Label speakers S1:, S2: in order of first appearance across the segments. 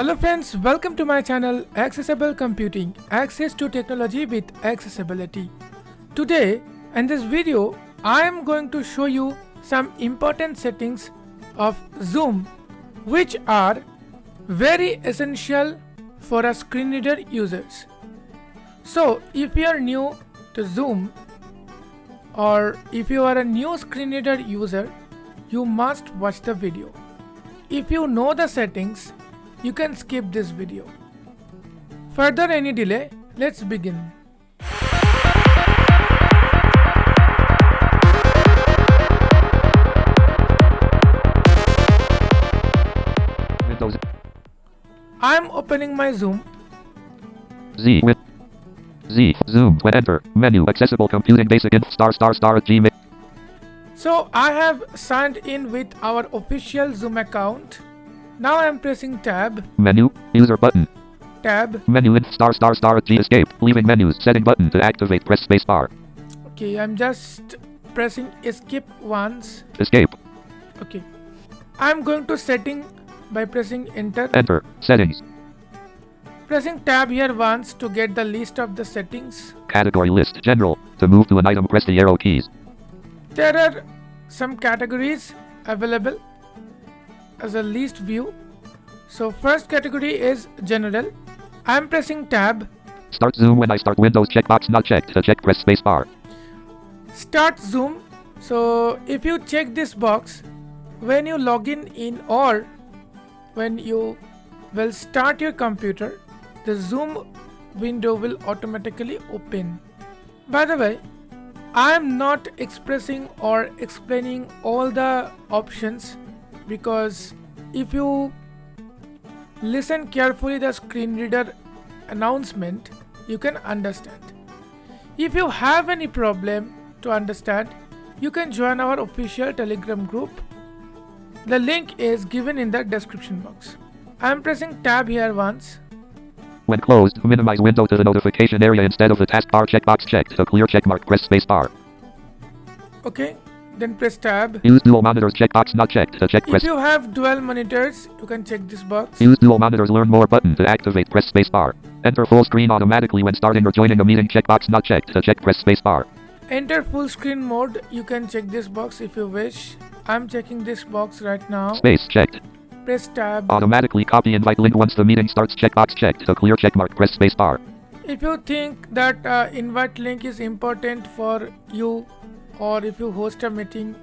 S1: Hello friends, welcome to my channel Accessible Computing, access to technology with accessibility. Today in this video I am going to show you some important settings of Zoom which are very essential for a screen reader users. So if you are new to Zoom or if you are a new screen reader user, you must watch the video. If you know the settings, you can skip this video. Further any delay, let's begin.
S2: Windows
S1: I am opening my Zoom.
S2: Z with Z Zoom when enter menu accessible computing basic inf star Gmail.
S1: So I have signed in with our official Zoom account. Now I am pressing tab,
S2: Menu user button
S1: tab.
S2: menu inf star G escape leaving menus setting button to activate press space bar.
S1: Okay, I'm just pressing escape once.
S2: Escape
S1: Okay. I'm going to setting by pressing enter.
S2: enter settings
S1: Pressing tab here once to get the list of the settings.
S2: category list general to move to an item press the arrow keys.
S1: There are some categories available as a list view. So first category is general. I am pressing tab.
S2: Start Zoom when I start Windows checkbox not checked to check press space bar.
S1: Start Zoom. So if you check this box when you log in or when you will start your computer, the Zoom window will automatically open. By the way, I am not expressing or explaining all the options because if you listen carefully the screen reader announcement, you can understand. If you have any problem to understand, you can join our official Telegram group. The link is given in the description box. I am pressing tab here once.
S2: When closed, minimize window to the notification area instead of the taskbar checkbox checked. To clear checkmark press space bar.
S1: Okay, then press tab.
S2: Use dual monitors checkbox not checked to check
S1: If
S2: press.
S1: you have dual monitors, you can check this box.
S2: Use dual monitors learn more button to activate press space bar. Enter full screen automatically when starting or joining a meeting checkbox not checked to check press space bar.
S1: Enter full screen mode. You can check this box if you wish. I'm checking this box right now.
S2: Space checked.
S1: Press tab.
S2: Automatically copy invite link once the meeting starts checkbox checked to clear checkmark press space bar.
S1: If you think that invite link is important for you or if you host a meeting,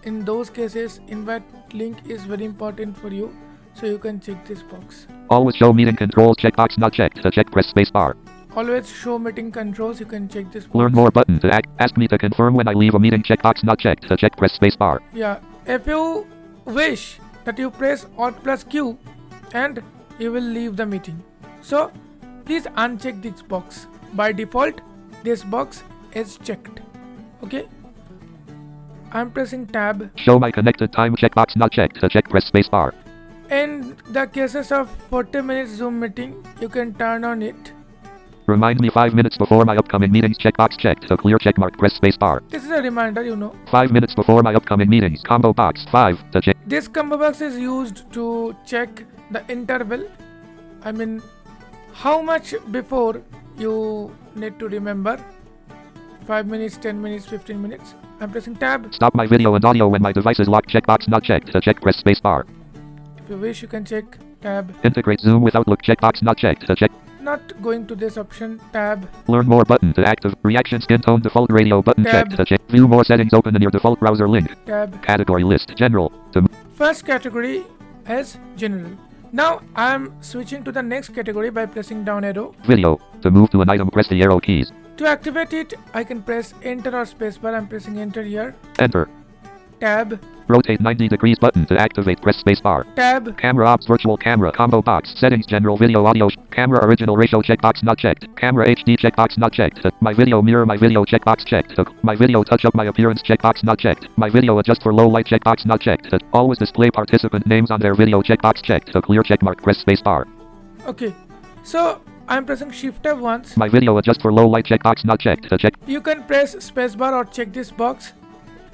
S1: in those cases invite link is very important for you, so you can check this box.
S2: Always show meeting controls checkbox not checked to check press space bar.
S1: Always show meeting controls, you can check this box.
S2: Learn more button to ask me to confirm when I leave a meeting checkbox not checked to check press space bar.
S1: Yeah, if you wish that you press Alt plus Q and you will leave the meeting. So please uncheck this box. By default, this box is checked. Okay. I'm pressing tab.
S2: Show my connected time checkbox not checked to check press space bar.
S1: In the cases of 40 minutes Zoom meeting, you can turn on it.
S2: Remind me 5 minutes before my upcoming meetings checkbox checked to clear checkmark press space bar.
S1: This is a reminder, you know.
S2: 5 minutes before my upcoming meetings combo box 5 to check.
S1: This combo box is used to check the interval. I mean, how much before you need to remember. 5 minutes, 10 minutes, 15 minutes. I'm pressing tab.
S2: Stop my video and audio when my device is locked checkbox not checked to check press space bar.
S1: If you wish, you can check tab.
S2: Integrate Zoom with Outlook checkbox not checked to check.
S1: Not going to this option, tab.
S2: Learn more button to active. Reaction skin tone default radio button
S1: Tab.
S2: checked to check. View more settings open in your default browser link.
S1: Tab.
S2: Category list general to
S1: First category is general. Now I am switching to the next category by pressing down arrow.
S2: video. To move to an item press the arrow keys.
S1: To activate it, I can press enter or spacebar. I'm pressing enter here.
S2: Enter.
S1: Tab.
S2: Rotate 90 degrees button to activate press space bar.
S1: Tab.
S2: Camera ops virtual camera combo box settings general video audio camera original ratio checkbox not checked. Camera HD checkbox not checked. My video mirror my video checkbox checked. My video touch up my appearance checkbox not checked. My video adjust for low light checkbox not checked. Always display participant names on their video checkbox checked. Clear checkmark press space bar.
S1: Okay. So I'm pressing Shift Tab once.
S2: My video adjust for low light checkbox not checked. Check.
S1: You can press spacebar or check this box.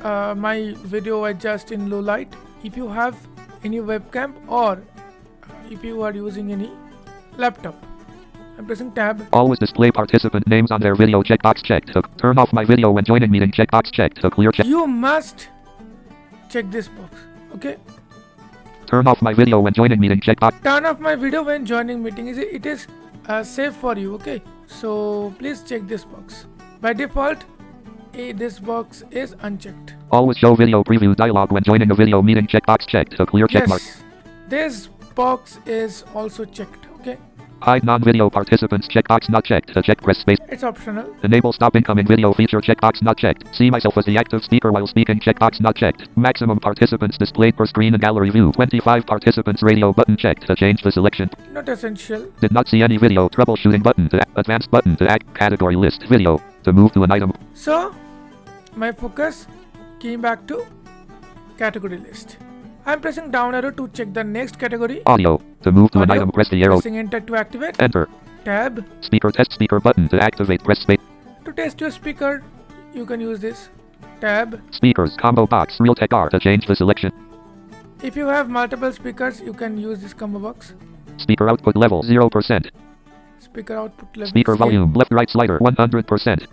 S1: My video adjust in low light. If you have any webcam or if you are using any laptop. I'm pressing tab.
S2: Always display participant names on their video checkbox checked. Turn off my video when joining meeting checkbox checked. Clear check.
S1: You must check this box. Okay.
S2: Turn off my video when joining meeting checkbox.
S1: Turn off my video when joining meeting. It is safe for you. Okay. So please check this box. By default, this box is unchecked.
S2: Always show video preview dialog when joining a video meeting checkbox checked. Clear check mark.
S1: Yes. This box is also checked. Okay.
S2: Hide non-video participants checkbox not checked. Check press space.
S1: It's optional.
S2: Enable stop incoming video feature checkbox not checked. See myself as the active speaker while speaking checkbox not checked. Maximum participants displayed per screen and gallery view. 25 participants radio button checked. Change the selection.
S1: Not essential.
S2: Did not see any video. Troubleshooting button. Advanced button to act category list. Video to move to an item.
S1: So my focus came back to category list. I'm pressing down arrow to check the next category.
S2: Audio to move to an
S1: Audio.
S2: item. Press the arrow.
S1: Pressing enter to activate.
S2: Enter.
S1: Tab.
S2: Speaker test speaker button to activate. Press space.
S1: To test your speaker, you can use this. Tab.
S2: Speakers combo box. Realtek R to change the selection.
S1: If you have multiple speakers, you can use this combo box.
S2: Speaker output level 0%.
S1: Speaker output level.
S2: Speaker
S1: scale.
S2: volume left right slider 100%.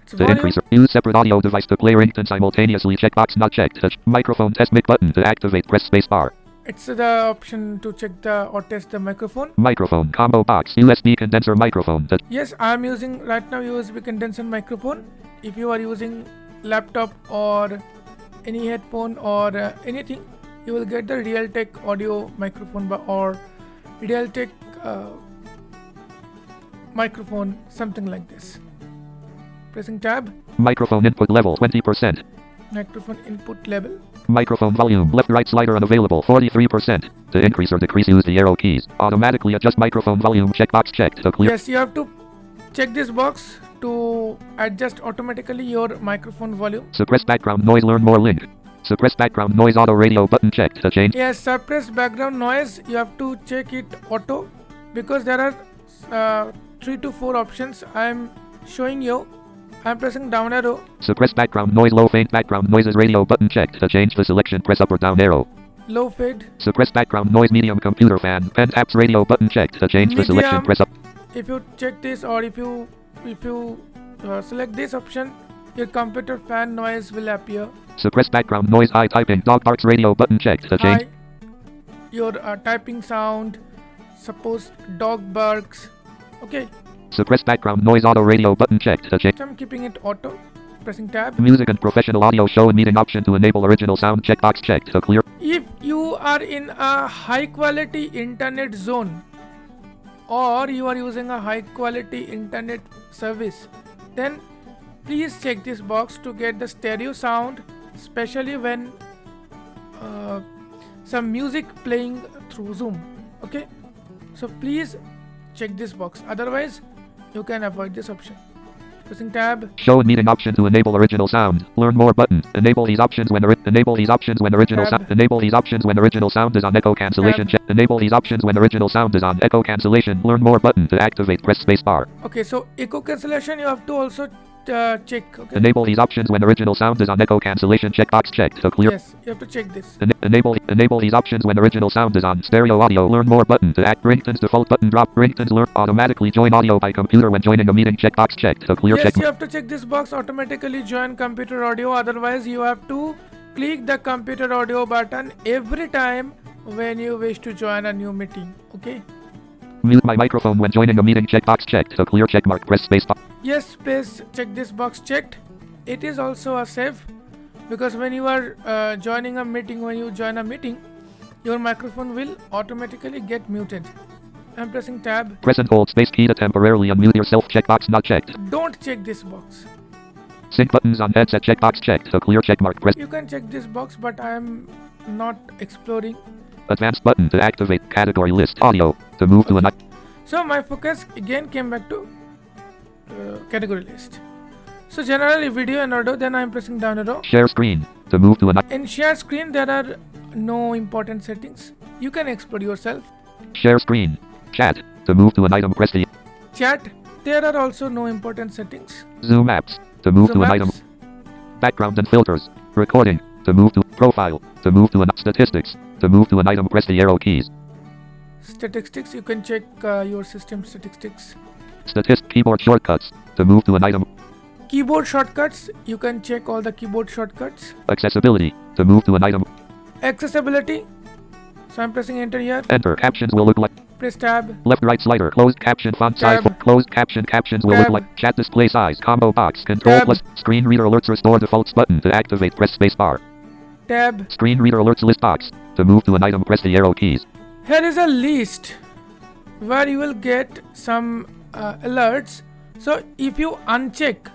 S2: To
S1: volume.
S2: increase. Use separate audio device to play ringtone simultaneously. Checkbox not checked. Touch microphone test mic button to activate. Press space bar.
S1: It's the option to check or test the microphone.
S2: Microphone combo box. USB condenser microphone. Touch.
S1: Yes, I'm using right now USB condenser microphone. If you are using laptop or any headphone or anything, you will get the Realtek audio microphone or Realtek microphone, something like this. Pressing tab.
S2: Microphone input level 20%.
S1: Microphone input level.
S2: Microphone volume left right slider unavailable 43%. To increase or decrease, use the arrow keys. Automatically adjust microphone volume checkbox checked. To clear.
S1: Yes, you have to check this box to adjust automatically your microphone volume.
S2: Suppress background noise. Learn more link. Suppress background noise auto radio button checked. To change.
S1: Yes, suppress background noise. You have to check it auto because there are 3 to 4 options. I am showing you. I am pressing down arrow.
S2: Suppress background noise. Low faint background noises radio button checked. To change the selection, press up or down arrow.
S1: Low fade.
S2: Suppress background noise. Medium computer fan. Pen taps radio button checked. To change the selection,
S1: Medium.
S2: press up.
S1: If you check this or if you select this option, your computer fan noise will appear.
S2: Suppress background noise. High typing. Dog barks radio button checked. To change.
S1: High. Your typing sound. Suppose dog barks. Okay.
S2: Suppress background noise auto radio button checked. To change.
S1: I'm keeping it auto. Pressing tab.
S2: Music and professional audio show and meeting option to enable original sound checkbox checked. To clear.
S1: If you are in a high quality internet zone or you are using a high quality internet service, then please check this box to get the stereo sound, especially when some music playing through Zoom. Okay, so please check this box, otherwise you can avoid this option. Pressing tab.
S2: Show and meeting option to enable original sound. Learn more button. Enable these options when enable these options when original
S1: Tab.
S2: sound. Enable these options when original sound is on echo cancellation. Check. Enable these options when original sound is on echo cancellation. Learn more button to activate. Press space bar.
S1: Okay, so echo cancellation you have to also check. Okay.
S2: Enable these options when original sound is on echo cancellation. Checkbox checked. To clear.
S1: Yes, you have to check this.
S2: Enable these options when original sound is on stereo audio. Learn more button to act. Ringtones default button drop. Ringtones learn automatically join audio by computer when joining a meeting. Checkbox checked. To clear.
S1: Yes,
S2: Check.
S1: you have to check this box automatically join computer audio, otherwise you have to click the computer audio button every time when you wish to join a new meeting. Okay.
S2: Mute my microphone when joining a meeting. Checkbox checked. To clear. Check mark. Press space bar.
S1: Yes, please check this box checked. It is also a safe because when you are joining a meeting, when you join a meeting, your microphone will automatically get muted. I'm pressing tab.
S2: Press and hold space key to temporarily unmute yourself. Checkbox not checked.
S1: Don't check this box.
S2: Sync buttons on headset. Checkbox checked. To clear. Check mark. Press.
S1: You can check this box, but I am not exploring.
S2: Advanced button to activate category list. Audio to move to an.
S1: So my focus again came back to category list. So generally video and audio, then I am pressing down arrow.
S2: Share screen to move to an.
S1: In share screen there are no important settings. You can explore yourself.
S2: Share screen. Chat to move to an item. Press the.
S1: Chat, there are also no important settings.
S2: Zoom apps to move
S1: Zoom
S2: to an
S1: apps.
S2: item. Background and filters. Recording to move to profile to move to an statistics to move to an item. Press the arrow keys.
S1: statistics, you can check your system statistics.
S2: Keyboard shortcuts. To move to an item.
S1: Keyboard shortcuts, you can check all the keyboard shortcuts.
S2: Accessibility. To move to an item.
S1: Accessibility, so I'm pressing enter here.
S2: Enter. Captions will look like.
S1: Press tab.
S2: Left right slider. Closed caption font size.
S1: Tab.
S2: Closed caption. Captions will look
S1: Tab.
S2: like. Chat display size. Combo box. Control
S1: Tab.
S2: plus. Screen reader alerts. Restore defaults button. To activate, press space bar.
S1: Tab.
S2: Screen reader alerts list box. To move to an item, press the arrow keys.
S1: Here is a list where you will get some alerts. So if you uncheck,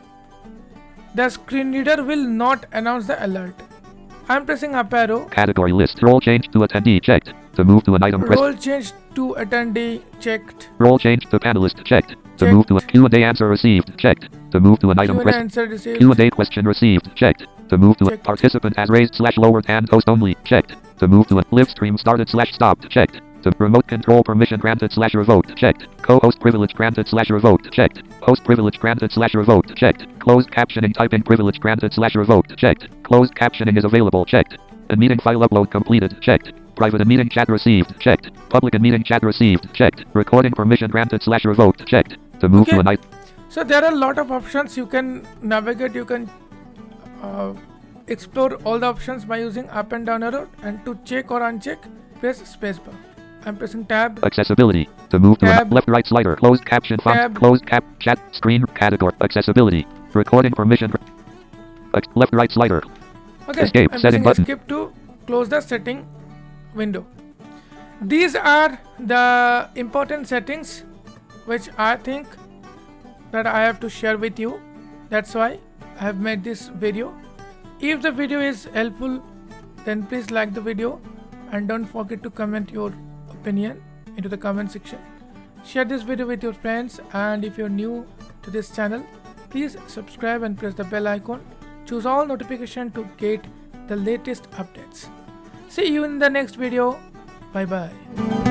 S1: the screen reader will not announce the alert. I'm pressing up arrow.
S2: Category list. Role change to attendee checked. To move to an item, press.
S1: Role change to attendee checked.
S2: Role change to panelist checked. To
S1: Checked.
S2: move to a Q&A answer received checked. To move to an item,
S1: Q&A
S2: press.
S1: answer received.
S2: Q&A question received checked. To move to a
S1: Checked.
S2: participant has raised / lowered hand host only checked. To move to a live stream started / stopped checked. To remote control permission granted / revoked checked. Co-host privilege granted / revoked checked. Host privilege granted / revoked checked. Closed captioning typing privilege granted / revoked checked. Closed captioning is available checked. And meeting file upload completed checked. Private and meeting chat received checked. Public and meeting chat received checked. Recording permission granted / revoked checked. To move to
S1: Okay.
S2: an item.
S1: So there are a lot of options. You can navigate, you can explore all the options by using up and down arrow, and to check or uncheck, press spacebar. I'm pressing tab.
S2: Accessibility. To move to
S1: Tab.
S2: an left right slider. Closed caption font.
S1: Tab.
S2: Closed cap chat screen category. Accessibility. Recording permission. Left right slider.
S1: Okay,
S2: Escape,
S1: I'm
S2: setting
S1: pressing
S2: button.
S1: escape to close the setting window. These are the important settings which I think that I have to share with you. That's why I have made this video. If the video is helpful, then please like the video and don't forget to comment your opinion into the comment section. Share this video with your friends, and if you're new to this channel, please subscribe and press the bell icon. Choose all notification to get the latest updates. See you in the next video. Bye bye.